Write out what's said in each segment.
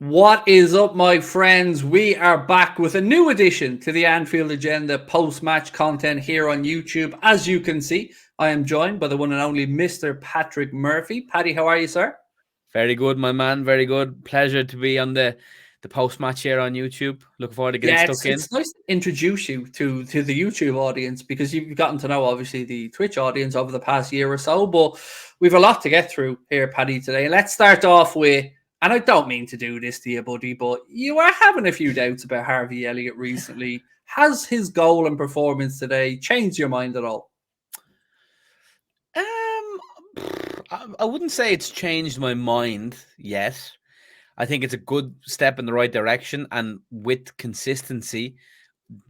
What is up, my friends? We are back with a new addition to the Anfield Agenda post-match content here on YouTube. As you can see, I am joined by the one and only Mr. Patrick Murphy. Paddy, how are you, sir? Very good, my man. Very good. Pleasure to be on the post-match here on YouTube. Looking forward to getting Yeah, stuck it's in. it's nice to introduce you to the YouTube audience because you've gotten to know obviously the Twitch audience over the past year or so, but we've a lot to get through here, Paddy, today. Let's start off with, and I don't mean to do this to you, buddy, but you are having a few doubts about Harvey Elliott recently. Has his goal and performance today changed your mind at all? I wouldn't say it's changed my mind yet. I think it's a good step in the right direction, and with consistency,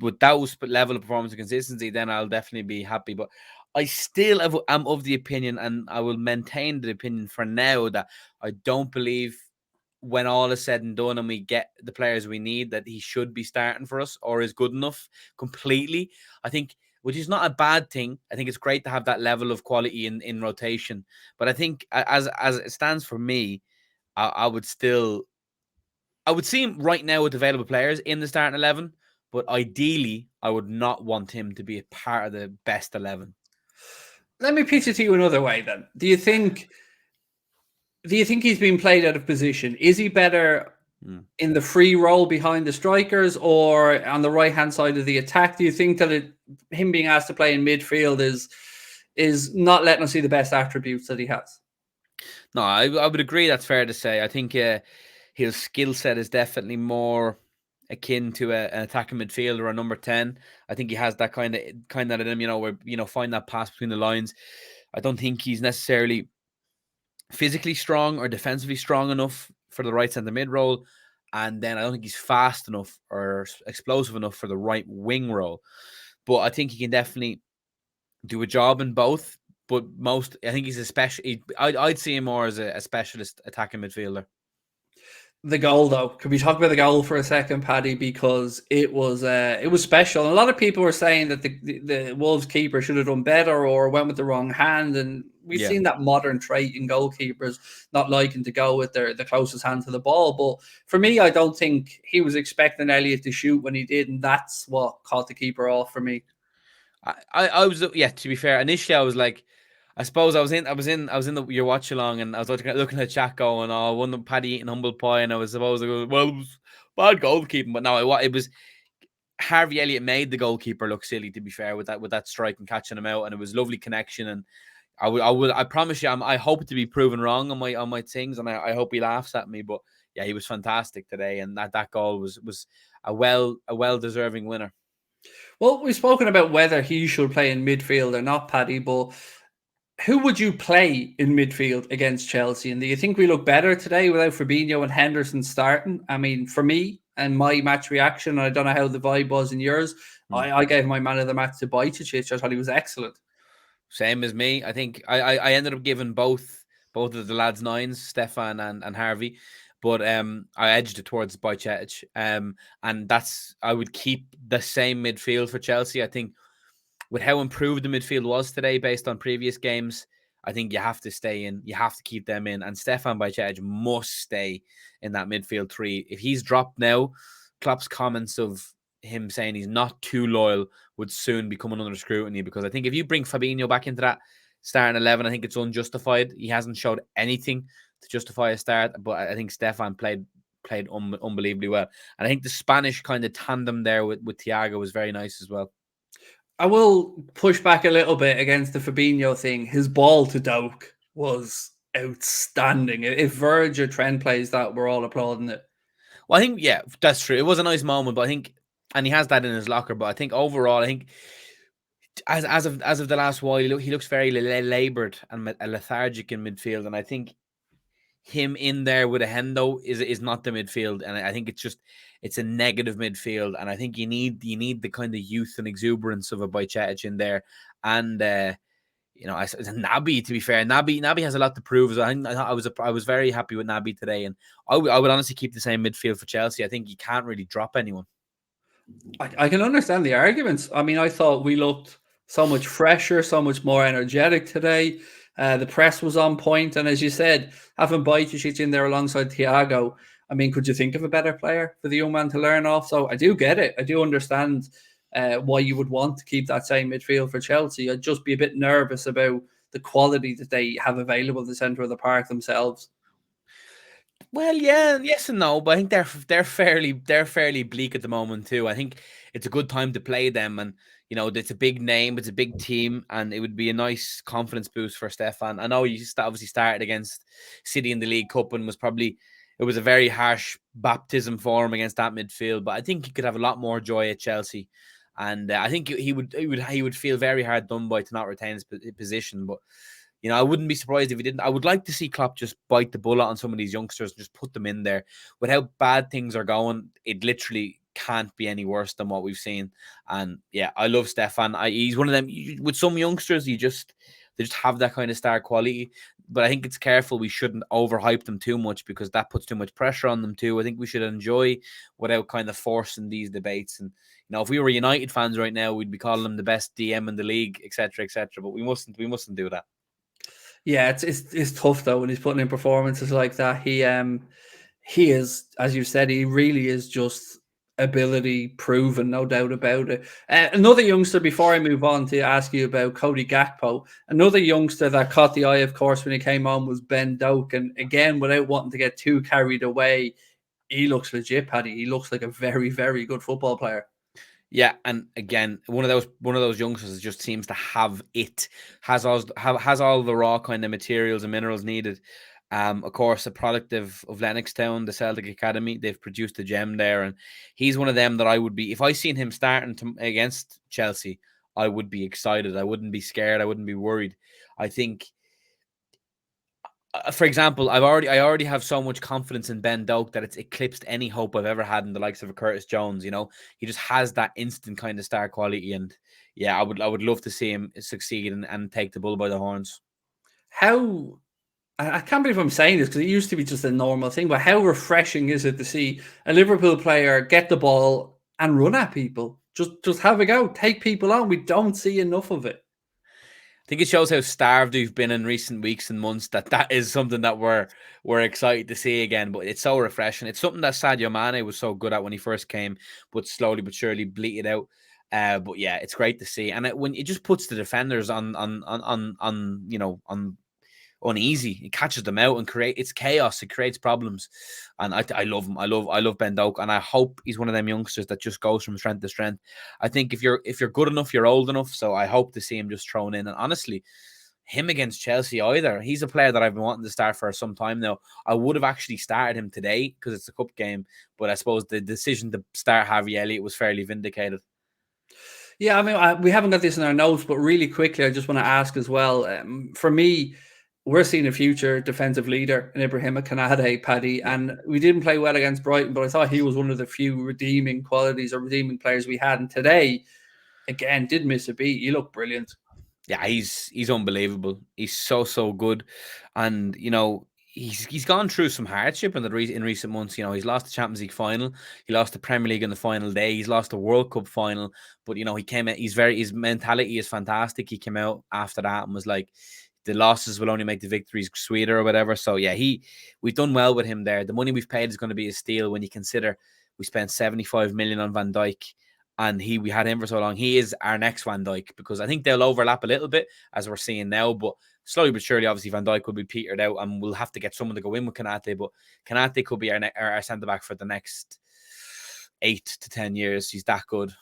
with those level of performance and consistency, then I'll definitely be happy. But I still am of the opinion, and I will maintain the opinion for now, that I don't believe when all is said and done and we get the players we need, that he should be starting for us or is good enough completely. I think, which is not a bad thing. I think it's great to have that level of quality in rotation. But I think as it stands for me, I would see him right now with available players in the starting 11, but ideally I would not want him to be a part of the best 11. Let me pitch it to you another way then. Do you think he's been played out of position? Is he better in the free role behind the strikers or on the right hand side of the attack? Do you think that him being asked to play in midfield is not letting us see the best attributes that he has? No, I would agree. That's fair to say. I think his skill set is definitely more akin to an attacking midfielder or a number 10. I think he has that kind of in him, where find that pass between the lines. I don't think he's necessarily physically strong or defensively strong enough for the right centre mid role, and then I don't think he's fast enough or explosive enough for the right wing role. But I think he can definitely do a job in both. But I think he's a special. I'd see him more as a specialist attacking midfielder. The goal, though, could we talk about the goal for a second, Paddy? Because it was special. And a lot of people were saying that the Wolves keeper should have done better or went with the wrong hand. And we've seen that modern trait in goalkeepers, not liking to go with the closest hand to the ball. But for me, I don't think he was expecting Elliott to shoot when he did, and that's what caught the keeper off for me. I was, yeah. To be fair, initially I was like, I suppose I was in your watch along, and I was looking at chat going, "Oh, one of Paddy eating humble pie," and I was supposed to go, "Well, it was bad goalkeeping," but no, it was Harvey Elliott made the goalkeeper look silly. To be fair, with that strike and catching him out, and it was lovely connection. And I promise you, I hope to be proven wrong on my things, and I hope he laughs at me. But yeah, he was fantastic today, and that goal was a well deserving winner. Well, we've spoken about whether he should play in midfield or not, Paddy, but who would you play in midfield against Chelsea? And do you think we look better today without Fabinho and Henderson starting? I mean, for me and my match reaction, I don't know how the vibe was in yours. I gave my man of the match to Bajcetic. I thought he was excellent. Same as me. I think I ended up giving both of the lads 9s, Stefan and Harvey. But I edged it towards Bajcetic. And I would keep the same midfield for Chelsea. I think with how improved the midfield was today based on previous games, I think you have to stay in. You have to keep them in. And Stefan Bajcetic must stay in that midfield 3. If he's dropped now, Klopp's comments of him saying he's not too loyal would soon be coming under scrutiny, because I think if you bring Fabinho back into that starting 11, I think it's unjustified. He hasn't showed anything to justify a start, but I think Stefan played unbelievably well. And I think the Spanish kind of tandem there with Thiago was very nice as well. I will push back a little bit against the Fabinho thing. His ball to Doak was outstanding. If Verge or Trent plays that, we're all applauding it. Well, I think, yeah, that's true. It was a nice moment, but I think, and he has that in his locker, but I think overall, I think as of the last while, he looks very laboured and lethargic in midfield, and I think him in there with a Hendo is not the midfield, and I think it's a negative midfield, and I think you need the kind of youth and exuberance of a Bajcetic in there, and Naby. To be fair, Naby has a lot to prove. I was very happy with Naby today, and I would honestly keep the same midfield for Chelsea. I think you can't really drop anyone. I can understand the arguments. I mean, I thought we looked so much fresher, so much more energetic today. The press was on point, and as you said, having Bajcetic in there alongside Thiago, I mean, could you think of a better player for the young man to learn off? So I do get it. I do understand why you would want to keep that same midfield for Chelsea. I'd just be a bit nervous about the quality that they have available in the centre of the park themselves. Well, yeah, yes and no, but I think they're fairly bleak at the moment too. I think it's a good time to play them, and it's a big name, it's a big team, and it would be a nice confidence boost for Stefan. I know you obviously started against City in the League Cup, and it was a very harsh baptism for him against that midfield. But I think he could have a lot more joy at Chelsea, and I think he would feel very hard done by to not retain his position, but. I wouldn't be surprised if he didn't. I would like to see Klopp just bite the bullet on some of these youngsters and just put them in there. With how bad things are going, it literally can't be any worse than what we've seen. And yeah, I love Stefan. He's one of them. With some youngsters, they just have that kind of star quality. But I think it's careful. We shouldn't overhype them too much because that puts too much pressure on them too. I think we should enjoy without kind of forcing these debates. And if we were United fans right now, we'd be calling them the best DM in the league, etc., etc. But we mustn't do that. Yeah, it's tough though when he's putting in performances like that. He is, as you said, he really is just ability proven, no doubt about it. Another youngster, before I move on to ask you about Cody Gakpo, another youngster that caught the eye, of course, when he came on was Ben Doak. And again, without wanting to get too carried away, he looks legit, Paddy. He looks like a very, very good football player. Yeah, and again, one of those youngsters that just seems to have has all the raw kind of materials and minerals needed. Of course, a product of Lennoxtown, the Celtic Academy. They've produced a gem there, and he's one of them that I would be if I seen him starting against Chelsea. I would be excited. I wouldn't be scared. I wouldn't be worried. I think for example, I already have so much confidence in Ben Doak that it's eclipsed any hope I've ever had in the likes of a Curtis Jones. He just has that instant kind of star quality, and yeah, I would love to see him succeed and take the bull by the horns. How I can't believe I'm saying this because it used to be just a normal thing, but how refreshing is it to see a Liverpool player get the ball and run at people? Just have a go, take people on. We don't see enough of it. I think it shows how starved we've been in recent weeks and months that is something that we're excited to see again. But it's so refreshing. It's something that Sadio Mane was so good at when he first came, but slowly but surely bleated out. But yeah, it's great to see, and when it just puts the defenders on uneasy. It catches them out and it's chaos. It creates problems, and I love him. I love Ben Doak, and I hope he's one of them youngsters that just goes from strength to strength. I think if you're good enough, you're old enough. So I hope to see him just thrown in. And honestly, him against Chelsea either. He's a player that I've been wanting to start for some time now. I would have actually started him today because it's a cup game, but I suppose the decision to start Harvey Elliott was fairly vindicated. Yeah, I mean, we haven't got this in our notes, but really quickly, I just want to ask as well. For me, we're seeing a future defensive leader in Ibrahim Kanate, Paddy, and we didn't play well against Brighton, but I thought he was one of the few redeeming qualities or redeeming players we had. And today, again, did miss a beat. He looked brilliant. Yeah, he's unbelievable. He's so good, and he's gone through some hardship in recent months. He's lost the Champions League final, he lost the Premier League on the final day, he's lost the World Cup final. But he came out. His mentality is fantastic. He came out after that and was like, the losses will only make the victories sweeter or whatever. So yeah, we've done well with him there. The money we've paid is going to be a steal when you consider we spent 75 million on Van Dijk. And we had him for so long. He is our next Van Dijk because I think they'll overlap a little bit as we're seeing now. But slowly but surely, obviously, Van Dijk will be petered out and we'll have to get someone to go in with Kanate. But Kanate could be our centre-back for the next 8 to 10 years. He's that good.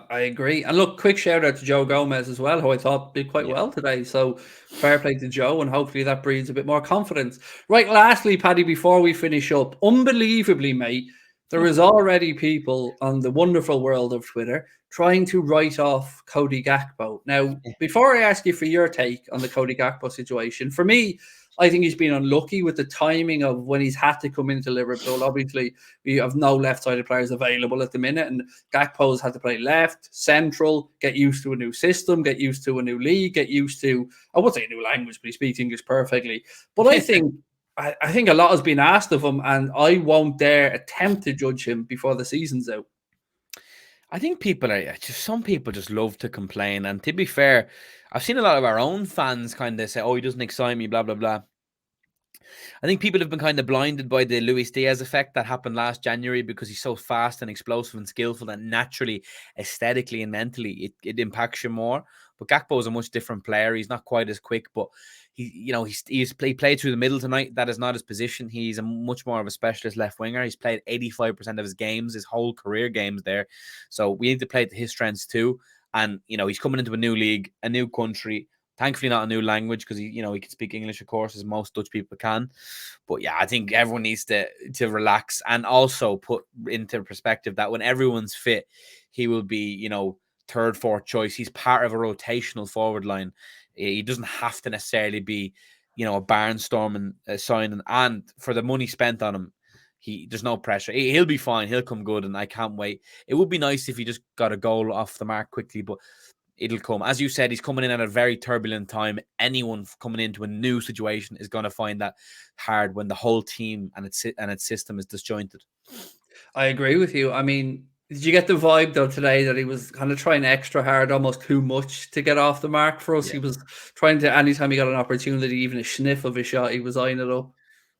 I agree. And look, quick shout out to Joe Gomez as well, who I thought did quite well today. So fair play to Joe, and hopefully that breeds a bit more confidence. Right, lastly, Paddy, before we finish up, unbelievably, mate, there is already people on the wonderful world of Twitter trying to write off Cody Gakpo. Now, before I ask you for your take on the Cody Gakpo situation, for me, I think he's been unlucky with the timing of when he's had to come into Liverpool. Obviously, we have no left-sided players available at the minute, and Gakpo's had to play left, central, get used to a new system, get used to a new league, get used to, I would say a new language, but he speaks English perfectly. But I think a lot has been asked of him, and I won't dare attempt to judge him before the season's out. I think some people just love to complain. And to be fair, I've seen a lot of our own fans kind of say, oh, he doesn't excite me, blah, blah, blah. I think people have been kind of blinded by the Luis Diaz effect that happened last January because he's so fast and explosive and skillful that naturally, aesthetically and mentally, it impacts you more. But Gakpo is a much different player. He's not quite as quick, but he played through the middle tonight. That is not his position. He's a much more of a specialist left winger. He's played 85% of his games, his whole career games there. So we need to play to his strengths too. And he's coming into a new league, a new country. Thankfully, not a new language because he can speak English, of course, as most Dutch people can. But yeah, I think everyone needs to relax and also put into perspective that when everyone's fit, he will be, third, fourth choice. He's part of a rotational forward line. He doesn't have to necessarily be, a barnstorming signing. And for the money spent on him, there's no pressure. He'll be fine. He'll come good, and I can't wait. It would be nice if he just got a goal off the mark quickly, but it'll come. As you said, he's coming in at a very turbulent time. Anyone coming into a new situation is going to find that hard when the whole team and its system is disjointed. I agree with you. I mean, did you get the vibe though today that he was kind of trying extra hard, almost too much to get off the mark for us? Yeah. He was trying to, anytime he got an opportunity, even a sniff of a shot, he was eyeing it up.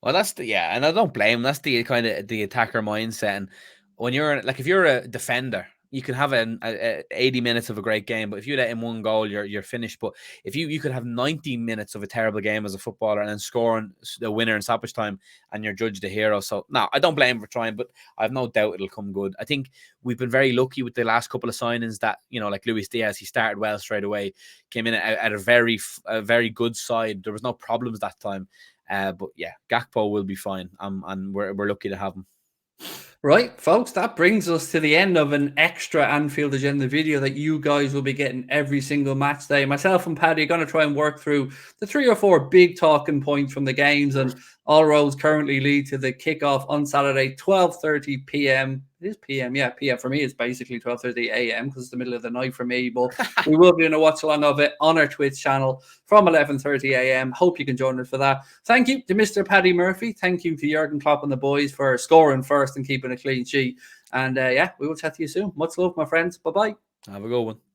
Well, and I don't blame him. That's the kind of the attacker mindset. And when if you're a defender, you can have 80 minutes of a great game, but if you let in one goal, you're finished. But if you could have 90 minutes of a terrible game as a footballer and then scoring the winner in stoppage time, and you're judged a hero. So no, I don't blame him for trying, but I have no doubt it'll come good. I think we've been very lucky with the last couple of signings that, like Luis Diaz, he started well straight away, came in at a very good side. There was no problems that time. But yeah, Gakpo will be fine, and we're lucky to have him. Right, folks, that brings us to the end of an extra Anfield Agenda video that you guys will be getting every single match day. Myself and Paddy are going to try and work through the 3 or 4 big talking points from the games, and all roads currently lead to the kickoff on Saturday, 12:30 p.m. It is p.m. Yeah, p.m. For me, it's basically 12:30 a.m. because it's the middle of the night for me. But we will be doing a watch along of it on our Twitch channel from 11:30 a.m. Hope you can join us for that. Thank you to Mr. Paddy Murphy. Thank you to Jurgen Klopp and the boys for scoring first and keeping a clean sheet. And yeah, we will chat to you soon. Much love, my friends. Bye-bye. Have a good one.